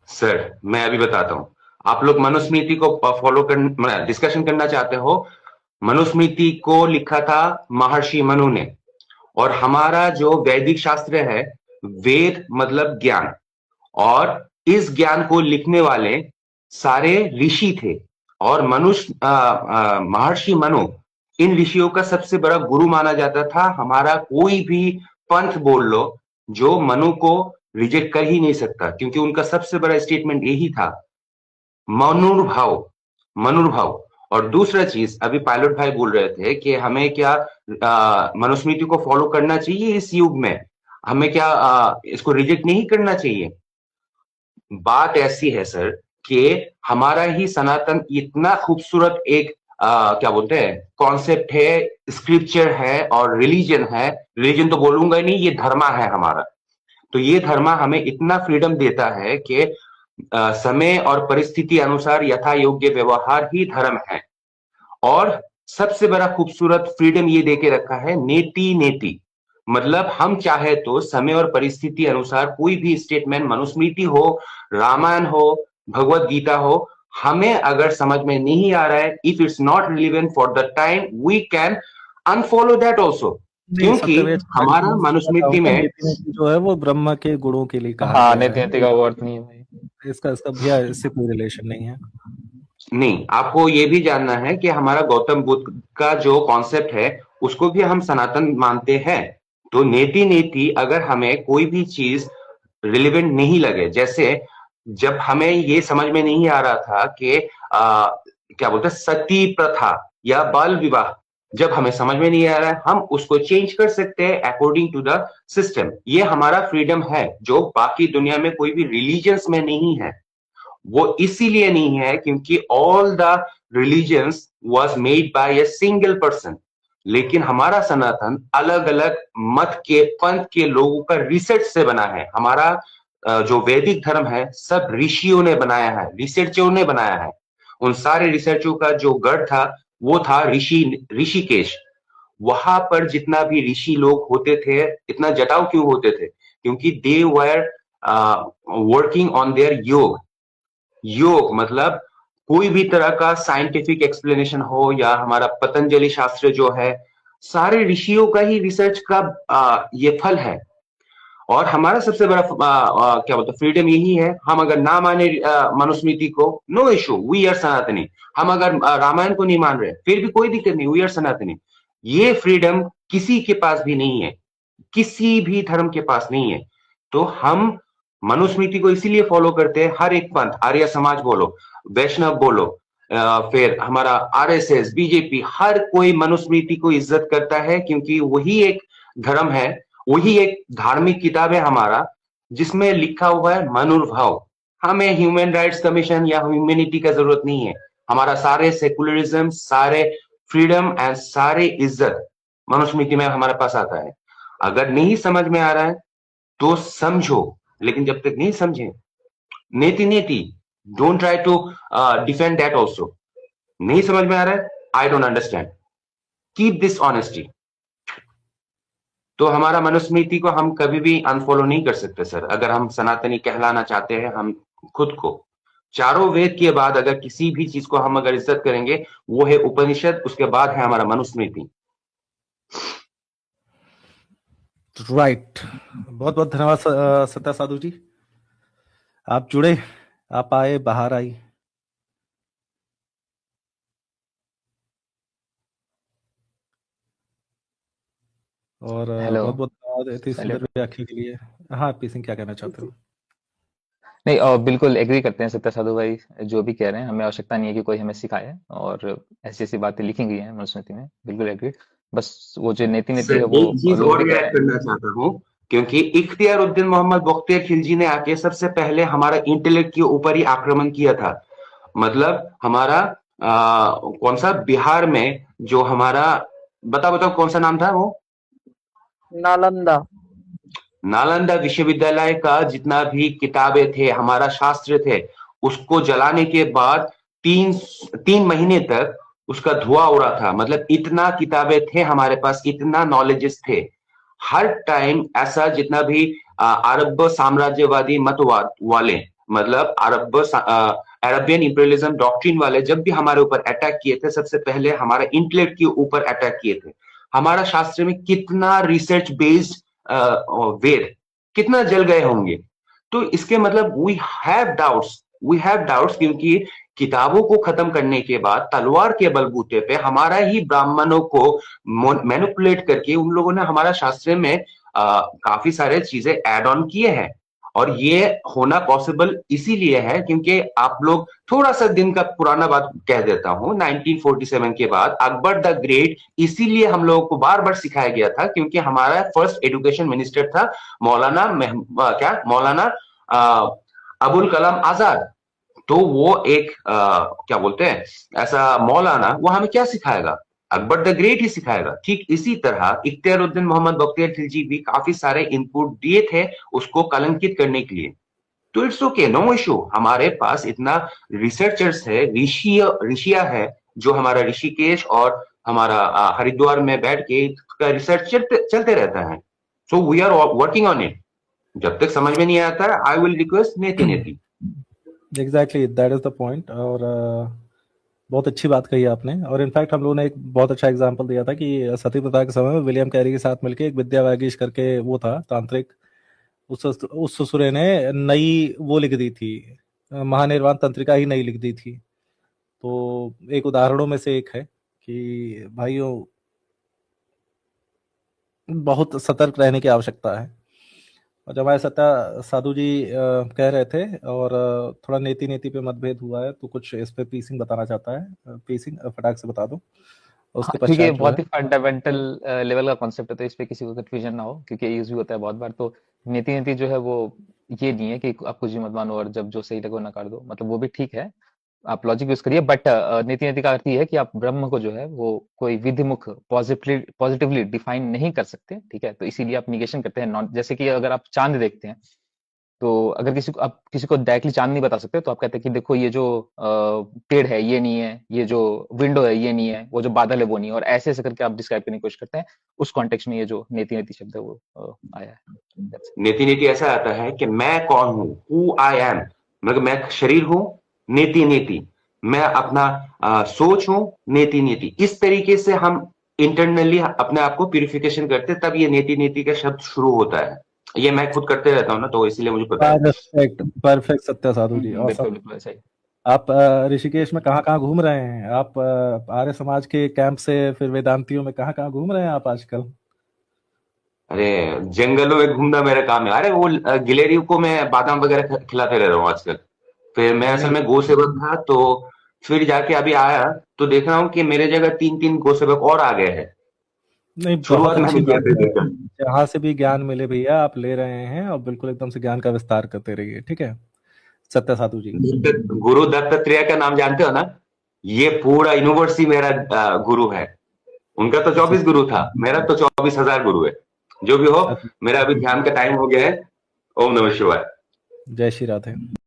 Sir मैं अभी बताता हूँ। आप लोग मनुस्मृति को फॉलो कर डिस्कशन करना चाहते हो। मनुस्मृति को लिखा था महर्षि मनु ने। और हमारा जो वैदिक शास्त्र है, वेद मतलब ज्ञान, और इस ज्ञान को लिखने वाले सारे ऋषि थे। और महर्षि मनु इन ऋषियों का सबसे बड़ा गुरु माना जाता था। हमारा कोई भी पंथ बोल लो, जो मनु को रिजेक्ट कर ही नहीं सकता, क्योंकि उनका सबसे बड़ा स्टेटमेंट यही था, मनुर्भाव। मनुर्भाव। और दूसरा चीज, अभी पायलट भाई बोल रहे थे कि हमें क्या मनुस्मृति को फॉलो करना चाहिए इस युग में, हमें क्या इसको रिजेक्ट नहीं करना चाहिए। बात ऐसी है सर कि हमारा ही सनातन इतना खूबसूरत एक क्या बोलते हैं कॉन्सेप्ट है, स्क्रिप्चर है और रिलीजन है। रिलीजन तो बोलूंगा ही नहीं, ये धर्मा है हमारा। तो ये धर्मा हमें इतना फ्रीडम देता है कि समय और परिस्थिति अनुसार यथा योग्य व्यवहार ही धर्म है। और सबसे बड़ा खूबसूरत फ्रीडम ये देके रखा है, नेति नेति। मतलब हम चाहे तो समय और परिस्थिति अनुसार कोई भी स्टेटमेंट, मनुस्मृति हो, रामायण हो, भगवत गीता हो, हमें अगर समझ में नहीं आ रहा है, if it's not relevant for the time, we can unfollow that also. नहीं, क्योंकि सत्यवेद हमारा बताओ मनुस्मृति ना, में नीति नीति जो है वो ब्रह्म के गुणों के लिए कहा हाँ, गया नीति है। नीति का वो अर्थ नहीं है भाई। इसका इसका भैया इससे कोई रिलेशन नहीं है। नहीं, आपको ये भी जानना है कि हमारा गौतम बुद्ध का जो कॉन्सेप्ट है, उसको भी हम सनातन मानते हैं। तो नेति नेति अगर हमें कोई भी चीज रिलेवेंट नहीं लगे, जैसे जब हमें ये समझ में नहीं आ रहा था कि क्या बोलते हैं, सती प्रथा या बाल विवाह, जब हमें समझ में नहीं आ रहा है, हम उसको चेंज कर सकते हैं अकॉर्डिंग टू द सिस्टम। ये हमारा फ्रीडम है, जो बाकी दुनिया में कोई भी रिलीजन्स में नहीं है। वो इसीलिए नहीं है क्योंकि all the religions was made by a single person. लेकिन हमारा सनातन अलग अलग मत के, पंथ के लोगों का रिसर्च से बना है। हमारा जो वैदिक धर्म है, सब ऋषियों ने बनाया है, रिसर्चों ने बनाया है। उन सारे रिसर्चों का जो गढ़ था, वो था ऋषिकेश। वहां पर जितना भी ऋषि लोग होते थे, इतना जटाव क्यों होते थे? क्योंकि दे वर वर्किंग ऑन देयर योग। योग मतलब कोई भी तरह का साइंटिफिक एक्सप्लेनेशन हो, या हमारा पतंजलि शास्त्र जो है, सारे ऋषियों का ही रिसर्च का ये फल है। और हमारा सबसे बड़ा क्या बोलते हैं फ्रीडम यही है। हम अगर ना माने मनुस्मृति को, नो इशू, वी आर सनातनी। हम अगर रामायण को नहीं मान रहे, फिर भी कोई दिक्कत नहीं, वी आर सनातनी। ये फ्रीडम किसी के पास भी नहीं है, किसी भी धर्म के पास नहीं है। तो हम मनुस्मृति को इसीलिए फॉलो करते हैं। हर एक पंथ, आर्य समाज बोलो, वैष्णव बोलो, फिर हमारा आरएसएस, बीजेपी, हर कोई मनुस्मृति को इज्जत करता है, क्योंकि वही एक धर्म है, वही एक धार्मिक किताब है हमारा, जिसमें लिखा हुआ है मनुर्भाव। हमें ह्यूमन राइट्स कमीशन या ह्यूमैनिटी का जरूरत नहीं है। हमारा सारे सेकुलरिज्म, सारे फ्रीडम एंड सारे इज्जत मनुस्मृति में हमारे पास आता है। अगर नहीं समझ में आ रहा है तो समझो, लेकिन जब तक नहीं समझे, नेति नेति, don't try to defend that also. नहीं समझ में आ रहा है, I don't understand, keep this honesty. तो हमारा मनुस्मृति को हम कभी भी अनफॉलो नहीं कर सकते सर, अगर हम सनातनी कहलाना चाहते हैं। हम खुद को चारों वेद के बाद अगर किसी भी चीज को हम अगर इज्जत करेंगे, वो है उपनिषद, उसके बाद है हमारा मनुस्मृति। राइट, बहुत बहुत धन्यवाद सत्या साधु जी, आप जुड़े, आप आए, बाहर आई। और हेलो। बहुत बहुत धन्यवाद इतनी हेलो। सुंदर व्याख्या के लिए। हाँ पी सिंह, क्या कहना चाहते हो? नहीं, बिल्कुल एग्री करते हैं सत्या साधु भाई, जो भी कह रहे हैं। हमें आवश्यकता नहीं है कि कोई हमें सिखाए, और ऐसी ऐसी बातें लिखी गई हैं मनुस्मृति में, बिल्कुल एग्री। बस वो जो नीति नीति है सर वो एक चीज लोग भी और कह ऐड रहे हैं। करना चाहता हूँ, क्योंकि इख्तियार उद्दीन मोहम्मद बख्तियार खिलजी ने आके सबसे पहले हमारा इंटेलेक्ट के ऊपर ही आक्रमण किया था। मतलब हमारा कौन सा बिहार में जो हमारा, बताओ बताओ कौन सा नाम था वो? नालंदा। नालंदा विश्वविद्यालय का जितना भी किताबें थे, हमारा शास्त्र थे, उसको जलाने के बाद तीन तीन महीने तक उसका धुआं उड़ा था। मतलब इतना किताबें थे हमारे पास, इतना नॉलेजेस थे। हर टाइम ऐसा जितना भी अरब साम्राज्यवादी मतवाद वाले, मतलब अरबियन इंपीरियलिज्म डॉक्ट्रिन वाले जब भी हमारे ऊपर अटैक किए थे, सबसे पहले हमारे इंटेलेक्ट के ऊपर अटैक किए थे। हमारा शास्त्र में कितना रिसर्च बेस्ड वेद कितना जल गए होंगे। तो इसके मतलब वी हैव डाउट्स, क्योंकि किताबों को खत्म करने के बाद तलवार के बलबूते पे हमारा ही ब्राह्मणों को मैनिपुलेट करके उन लोगों ने हमारा शास्त्र में काफी सारे चीजें ऐड ऑन किए हैं। और ये होना पॉसिबल इसीलिए है क्योंकि आप लोग, थोड़ा सा दिन का पुराना बात कह देता हूं, 1947 के बाद अकबर द ग्रेट इसीलिए हम लोगों को बार बार सिखाया गया था क्योंकि हमारा फर्स्ट एजुकेशन मिनिस्टर था मौलाना अबुल कलाम आजाद। तो वो एक क्या बोलते हैं, ऐसा मौलाना वो हमें क्या सिखाएगा? अकबर द ग्रेट ही सिखाएगा। ठीक इसी तरह इख्तियारुद्दीन मोहम्मद बख्तियार खिलजी भी काफी सारे इनपुट दिए थे उसको कलंकित करने के लिए। तो इट्स ओके, नो इशू। हमारे पास इतना रिसर्चर्स है, ऋषिया है, जो हमारा ऋषिकेश और हमारा हरिद्वार में बैठ के इसका रिसर्च चलते रहता है। So we are working on it. जब तक समझ में नहीं आता है, आई विल रिक्वेस्ट नेति नेति। Exactly, that is the point. और बहुत अच्छी बात कही आपने। और इनफैक्ट हम लोगों ने एक बहुत अच्छा एग्जांपल दिया था कि सती प्रथा के समय में विलियम कैरी के साथ मिलके एक विद्या वैगिश करके वो था तांत्रिक, उस ससुरे ने नई वो लिख दी थी, महानिर्वाण तंत्रिका ही नई लिख दी थी। तो एक उदाहरणों में से एक है कि भाइयों बहुत सतर्क रहने की आवश्यकता है। और जब हमारे सत्या साधु जी कह रहे थे और थोड़ा नेति नेति पे मतभेद हुआ है, तो कुछ इस पे पीसिंग बताना चाहता है। पीसिंग फटाक से बता दो, उसके क्योंकि ये पश्चात जो बहुत है ही फंडामेंटल लेवल का कॉन्सेप्ट है, तो इस पे किसी को कंफ्यूजन ना हो, क्योंकि यूज भी होता है बहुत बार। तो नीति नीति जो है वो ये नहीं है कि आप कुछ भी मत मानो और जब जो सही लगे वो नकार दो, मतलब वो भी ठीक है, आप लॉजिक यूज करिए। बट नीति नीति का अर्थ ये है कि आप ब्रह्म को जो है वो कोई विधिमुख पॉजिटिवली डिफाइन नहीं कर सकते, ठीक है। तो इसीलिए आप निगेशन करते हैं। नॉन, जैसे कि अगर आप चांद देखते हैं, तो अगर आप किसी को डायरेक्टली चांद नहीं बता सकते, तो आप कहते हैं कि देखो ये जो पेड़ है ये नहीं है, ये जो विंडो है ये नहीं है, वो जो बादल है वो नहीं है, और ऐसे ऐसे करके आप डिस्क्राइब करने की कोशिश करते हैं। उस कॉन्टेक्स्ट में ये जो नेति नेति शब्द है वो आया है। That's it. नेति नेति ऐसा आता है कि मैं कौन हूं, हु आई एम, मतलब मैं शरीर हूं, नेति नेति मैं अपना सोच हूं, नेति नेति। इस तरीके से हम इंटरनली अपने आप को प्यूरिफिकेशन करते, तब ये नेति नेति का शब्द शुरू होता है। ये मैं खुद करते रहता हूँ ना, तो इसलिए मुझे पता है। परफेक्ट परफेक्ट सत्या साधु जी, बिल्कुल awesome। बिल्कुल ऐसा ही। आप ऋषिकेश में कहाँ कहाँ घूम रहे हैं? आप आर्य समाज के कैंप से फिर वेदांतियों में कहाँ कहाँ घूम रहे हैं आप आजकल? अरे जंगलों में घूमना मेरा काम है। अरे वो गिलेरियों को मैं बादाम वगैरह खिलाते रह रहा हूँ आजकल। फिर मैं असल में गो सेवक था, तो फिर जाके अभी आया तो देख रहा हूँ कि मेरे जगह 3-3 गो सेवक और आ गए हैं। नहीं, बहुत शुरुआत अच्छी मैंने किया बात है। था। जहाँ से भी ज्ञान मिले भैया आप ले रहे हैं, और बिल्कुल एकदम से ज्ञान का विस्तार करते रहिए, ठीक है सत्या साधु जी। गुरु दत्तात्रेय का नाम जानते हो ना? ये पूरा यूनिवर्स ही मेरा गुरु है। उनका तो 24 गुरु था, मेरा तो 24,000 गुरु है। जो भी हो, मेरा अभी ध्यान का टाइम हो गया है। ओम नमः शिवाय। जय श्री राधे।